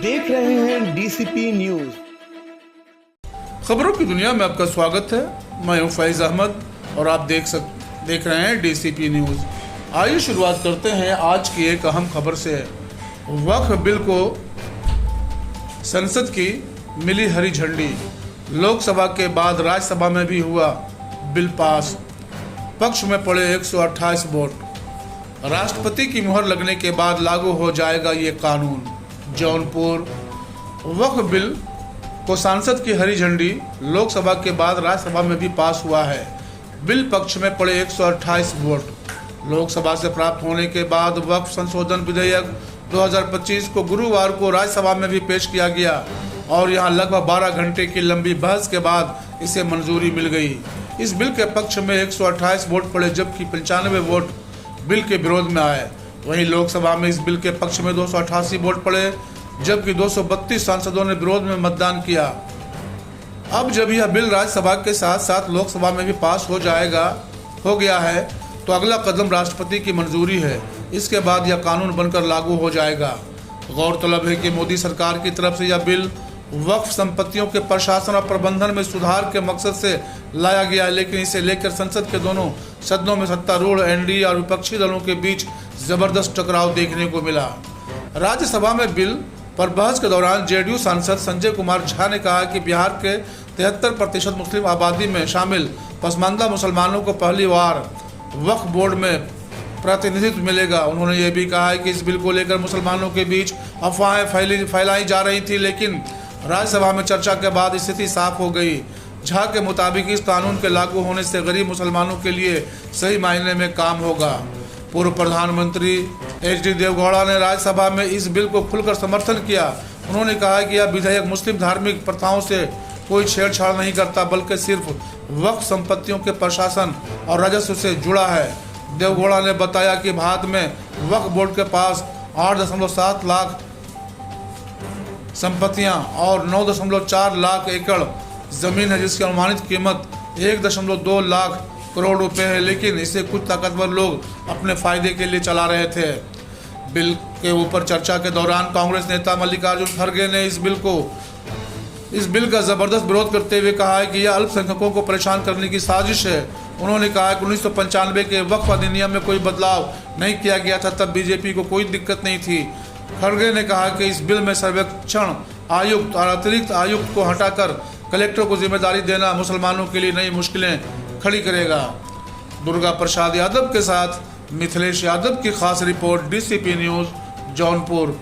देख रहे हैं डीसीपी न्यूज। खबरों की दुनिया में आपका स्वागत है। मैं हूं फैज अहमद और आप देख रहे हैं डीसीपी न्यूज। आइए शुरुआत करते हैं आज की एक अहम खबर से। वक्फ बिल को संसद की मिली हरी झंडी। लोकसभा के बाद राज्यसभा में भी हुआ बिल पास। पक्ष में पड़े 128 वोट। राष्ट्रपति की मुहर लगने के बाद लागू हो जाएगा ये कानून। जौनपुर वक्फ बिल को सांसद की हरी झंडी। लोकसभा के बाद राज्यसभा में भी पास हुआ है। बिल पक्ष में पड़े 128 वोट। लोकसभा से प्राप्त होने के बाद वक्फ संशोधन विधेयक 2025 को गुरुवार को राज्यसभा में भी पेश किया गया और यहां लगभग 12 घंटे की लंबी बहस के बाद इसे मंजूरी मिल गई। इस बिल के पक्ष में 128 वोट पड़े जबकि 95 वोट बिल के विरोध में आए। वहीं लोकसभा में इस बिल के पक्ष में 288 वोट पड़े जबकि 232 सांसदों ने विरोध में मतदान किया। अब जब यह बिल राज्यसभा के साथ साथ लोकसभा में भी पास हो गया है तो अगला कदम राष्ट्रपति की मंजूरी है। इसके बाद यह कानून बनकर लागू हो जाएगा। गौरतलब है कि मोदी सरकार की तरफ से यह बिल वक्फ संपत्तियों के प्रशासन और प्रबंधन में सुधार के मकसद से लाया गया है, लेकिन इसे लेकर संसद के दोनों सदनों में सत्तारूढ़ एनडीए और विपक्षी दलों के बीच जबरदस्त टकराव देखने को मिला। राज्यसभा में बिल पर बहस के दौरान जेडीयू सांसद संजय कुमार झा ने कहा कि बिहार के 73% मुस्लिम आबादी में शामिल पसमानदा मुसलमानों को पहली बार वक्फ बोर्ड में प्रतिनिधित्व मिलेगा। उन्होंने ये भी कहा है कि इस बिल को लेकर मुसलमानों के बीच अफवाहें फैलाई जा रही थी, लेकिन राज्यसभा में चर्चा के बाद स्थिति साफ हो गई। झा के मुताबिक इस कानून के लागू होने से गरीब मुसलमानों के लिए सही मायने में काम होगा। पूर्व प्रधानमंत्री एच डी देवगौड़ा ने राज्यसभा में इस बिल को खुलकर समर्थन किया। उन्होंने कहा कि यह विधेयक मुस्लिम धार्मिक प्रथाओं से कोई छेड़छाड़ नहीं करता बल्कि सिर्फ वक्फ संपत्तियों के प्रशासन और राजस्व से जुड़ा है। देवगौड़ा ने बताया कि भारत में वक्फ बोर्ड के पास 8.7 लाख संपत्तियां और 9.4 लाख एकड़ जमीन है, जिसकी अनुमानित कीमत 1.2 लाख करोड़ रुपए है, लेकिन इसे कुछ ताकतवर लोग अपने फायदे के लिए चला रहे थे। बिल के ऊपर चर्चा के दौरान कांग्रेस नेता मल्लिकार्जुन खड़गे ने इस बिल का जबरदस्त विरोध करते हुए कहा है कि यह अल्पसंख्यकों को परेशान करने की साजिश है। उन्होंने कहा कि 1995 के वक्फ अधिनियम में कोई बदलाव नहीं किया गया था, तब बीजेपी को कोई दिक्कत नहीं थी। खड़गे ने कहा कि इस बिल में सर्वेक्षण आयुक्त और अतिरिक्त आयुक्त को हटाकर कलेक्टर को जिम्मेदारी देना मुसलमानों के लिए नई मुश्किलें खड़ी करेगा। दुर्गा प्रसाद यादव के साथ मिथिलेश यादव की खास रिपोर्ट, डीसीपी न्यूज, जौनपुर।